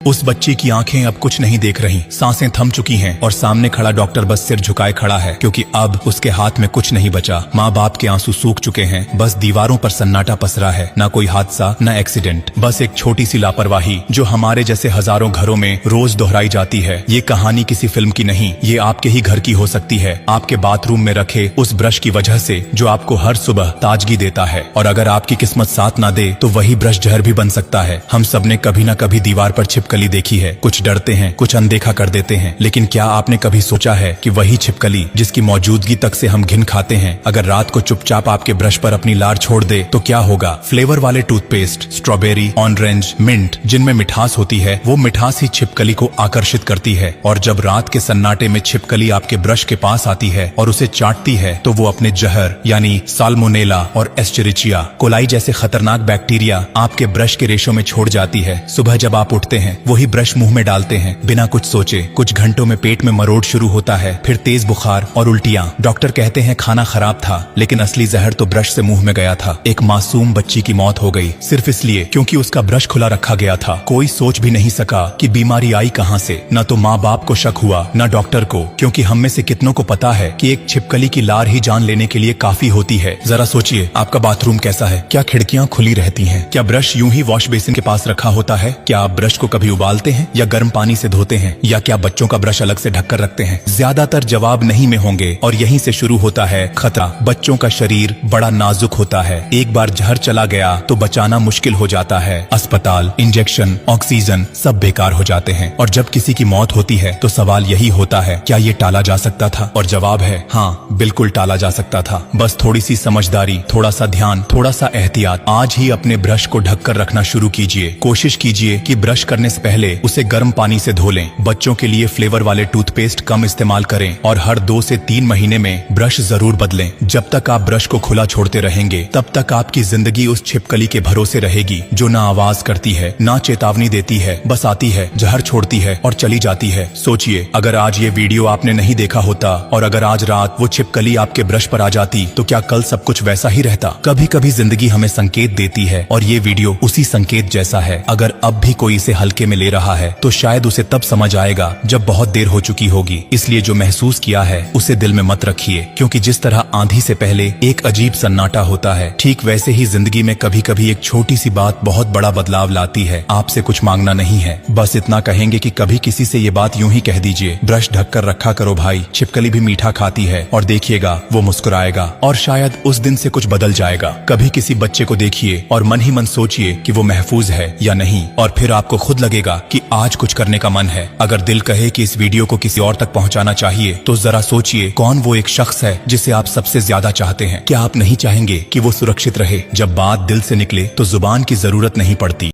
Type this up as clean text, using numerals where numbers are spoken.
उस बच्ची की आंखें अब कुछ नहीं देख रही, सांसें थम चुकी हैं और सामने खड़ा डॉक्टर बस सिर झुकाए खड़ा है, क्योंकि अब उसके हाथ में कुछ नहीं बचा। माँ बाप के आंसू सूख चुके हैं, बस दीवारों पर सन्नाटा पसरा है। ना कोई हादसा, ना एक्सीडेंट, बस एक छोटी सी लापरवाही जो हमारे जैसे हजारों घरों में रोज दोहराई जाती है। ये कहानी किसी फिल्म की नहीं, ये आपके ही घर की हो सकती है, आपके बाथरूम में रखे उस ब्रश की वजह से जो आपको हर सुबह ताजगी देता है। और अगर आपकी किस्मत साथ ना दे तो वही ब्रश जहर भी बन सकता है। हम सबने कभी ना कभी दीवार पर छिपकली देखी है। कुछ डरते हैं, कुछ अनदेखा कर देते हैं, लेकिन क्या आपने कभी सोचा है कि वही छिपकली जिसकी मौजूदगी तक से हम घिन खाते हैं, अगर रात को चुपचाप आपके ब्रश पर अपनी लार छोड़ दे तो क्या होगा? फ्लेवर वाले टूथपेस्ट, स्ट्रॉबेरी, ऑरेंज, मिंट, जिनमें मिठास होती है, वो मिठास ही छिपकली को आकर्षित करती है। और जब रात के सन्नाटे में छिपकली आपके ब्रश के पास आती है और उसे चाटती है तो वो अपने जहर यानी साल्मोनेला और एस्चेरिचिया कोलाई जैसे खतरनाक बैक्टीरिया आपके ब्रश के रेशों में छोड़ जाती है। सुबह जब आप उठते हैं वही ब्रश मुंह में डालते हैं बिना कुछ सोचे। कुछ घंटों में पेट में मरोड़ शुरू होता है, फिर तेज बुखार और उल्टियां। डॉक्टर कहते हैं खाना खराब था, लेकिन असली जहर तो ब्रश से मुंह में गया था। एक मासूम बच्ची की मौत हो गई सिर्फ इसलिए क्योंकि उसका ब्रश खुला रखा गया था। कोई सोच भी नहीं सका कि बीमारी आई कहां से। न तो माँ बाप को शक हुआ, न डॉक्टर को, क्योंकि हम में से कितनों को पता है कि एक छिपकली की लार ही जान लेने के लिए काफी होती है। जरा सोचिए, आपका बाथरूम कैसा है? क्या खिड़कियां खुली रहती हैं? क्या ब्रश यूं ही वॉश बेसिन के पास रखा होता है? क्या आप ब्रश को कभी उबालते हैं या गर्म पानी से धोते हैं? या क्या बच्चों का ब्रश अलग से ढककर रखते हैं? ज्यादातर जवाब नहीं में होंगे, और यहीं से शुरू होता है खतरा। बच्चों का शरीर बड़ा नाजुक होता है, एक बार जहर चला गया तो बचाना मुश्किल हो जाता है। अस्पताल, इंजेक्शन, ऑक्सीजन सब बेकार हो जाते हैं। और जब किसी की मौत होती है तो सवाल यही होता है, क्या ये टाला जा सकता था? और जवाब है हाँ, बिल्कुल टाला जा सकता था। बस थोड़ी सी समझदारी, थोड़ा सा ध्यान, थोड़ा सा एहतियात। आज ही अपने ब्रश को ढककर रखना शुरू कीजिए। कोशिश कीजिए कि ब्रश करने से पहले उसे गर्म पानी से धो लें। बच्चों के लिए फ्लेवर वाले टूथपेस्ट कम इस्तेमाल करें और हर 2 से 3 महीने में ब्रश जरूर बदलें। जब तक आप ब्रश को खुला छोड़ते रहेंगे तब तक आपकी जिंदगी उस छिपकली के भरोसे रहेगी जो ना आवाज करती है, ना चेतावनी देती है, बस आती है, जहर छोड़ती है और चली जाती है। सोचिए, अगर आज ये वीडियो आपने नहीं देखा होता और अगर आज रात वो छिपकली आपके ब्रश पर आ जाती तो क्या कल सब कुछ वैसा ही रहता? कभी कभी जिंदगी हमें संकेत देती है और ये वीडियो उसी संकेत जैसा है। अगर अब भी कोई इसे हल्के में ले रहा है तो शायद उसे तब समझ आएगा जब बहुत देर हो चुकी होगी। इसलिए जो महसूस किया है उसे दिल में मत रखिए, क्योंकि जिस तरह आंधी से पहले एक अजीब सन्नाटा होता है, ठीक वैसे ही जिंदगी में कभी कभी एक छोटी सी बात बहुत बड़ा बदलाव लाती है। आपसे कुछ मांगना नहीं है, बस इतना कहेंगे कि कभी किसी से ये बात यूं ही कह दीजिए, ब्रश ढककर रखा करो भाई, छिपकली भी मीठा खाती है, और देखिएगा वो मुस्कुराएगा और शायद उस दिन से कुछ बदल जाएगा। कभी किसी बच्चे को देखिए और मन ही मन सोचिए कि वो महफूज है या नहीं, और फिर आपको खुद लगेगा कि आज कुछ करने का मन है। अगर दिल कहे कि इस वीडियो को किसी और तक पहुंचाना चाहिए तो जरा सोचिए, कौन वो एक शख्स है जिसे आप सबसे ज्यादा चाहते हैं? क्या आप नहीं चाहेंगे कि वो सुरक्षित रहे? जब बात दिल से निकले तो जुबान की जरूरत नहीं पड़ती।